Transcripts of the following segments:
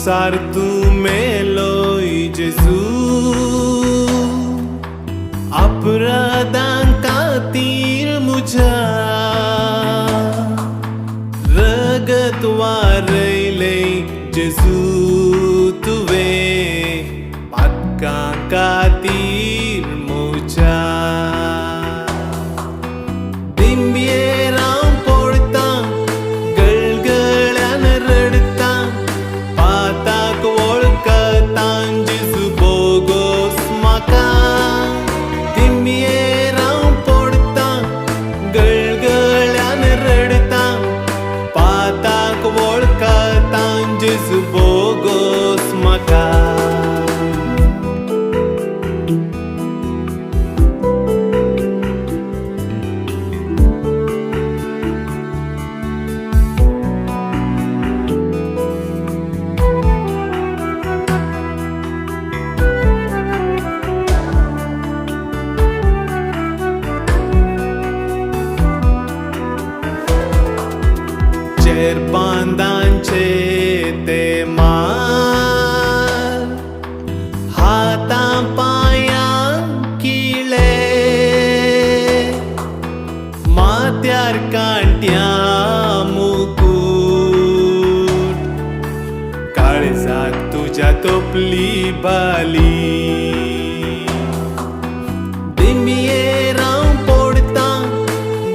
sartu meloi Jesu अपराधांखातीर मुझा रगत वारयले जेजू तुवे पातकां खातीर मुझा दिंब्येर हांव पडतां गळगळ्यान रडतां पाताक वळखतां जेजू बोगोस म्हाका दिंब्येर हांव पडतां गळगळ्यान रडतां पाताक वळखतां जेजू बोगोस म्हाका बांदांचे ते मार हातां पांयां किळे माथ्यार कांट्यां मुकुट काळजाक तुज्या तोपली बाली दिंब्येर हांव पडतां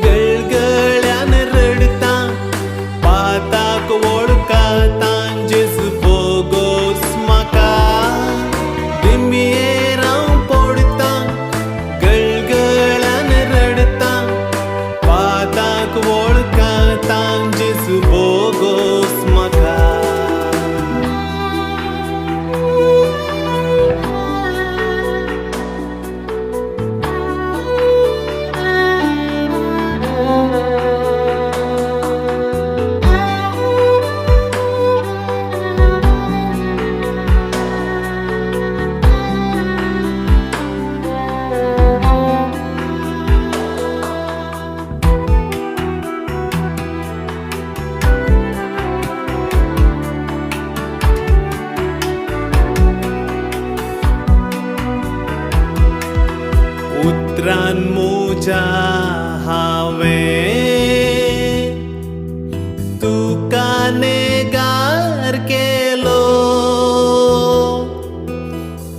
गळगळ्यान रडतां पाताक वळखतां जेजू बोगोस म्हाका दिंब्येर हांव पडतां गळगळ्यान रडतां पाताक वळखतां जेजू बोगोस म्हाका उतरान म्हज्या हांवें तुका नेगार केलो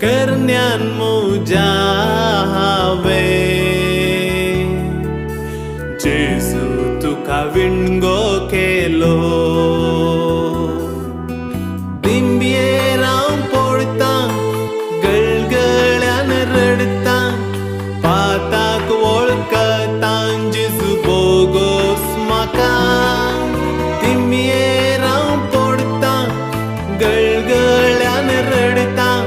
करण्यान म्हज्या हांवें जेजू तुका विणगो केलो दिंब्येर हांव पडतां गळगळ्यान रडतां पाताक वळखतां जेजू बोगोस म्हाका दिंब्येर हांव पडतां गळगळ्यान रडतां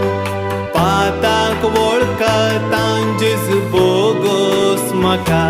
पाताक वळखतां जेजू बोगोस म्हाका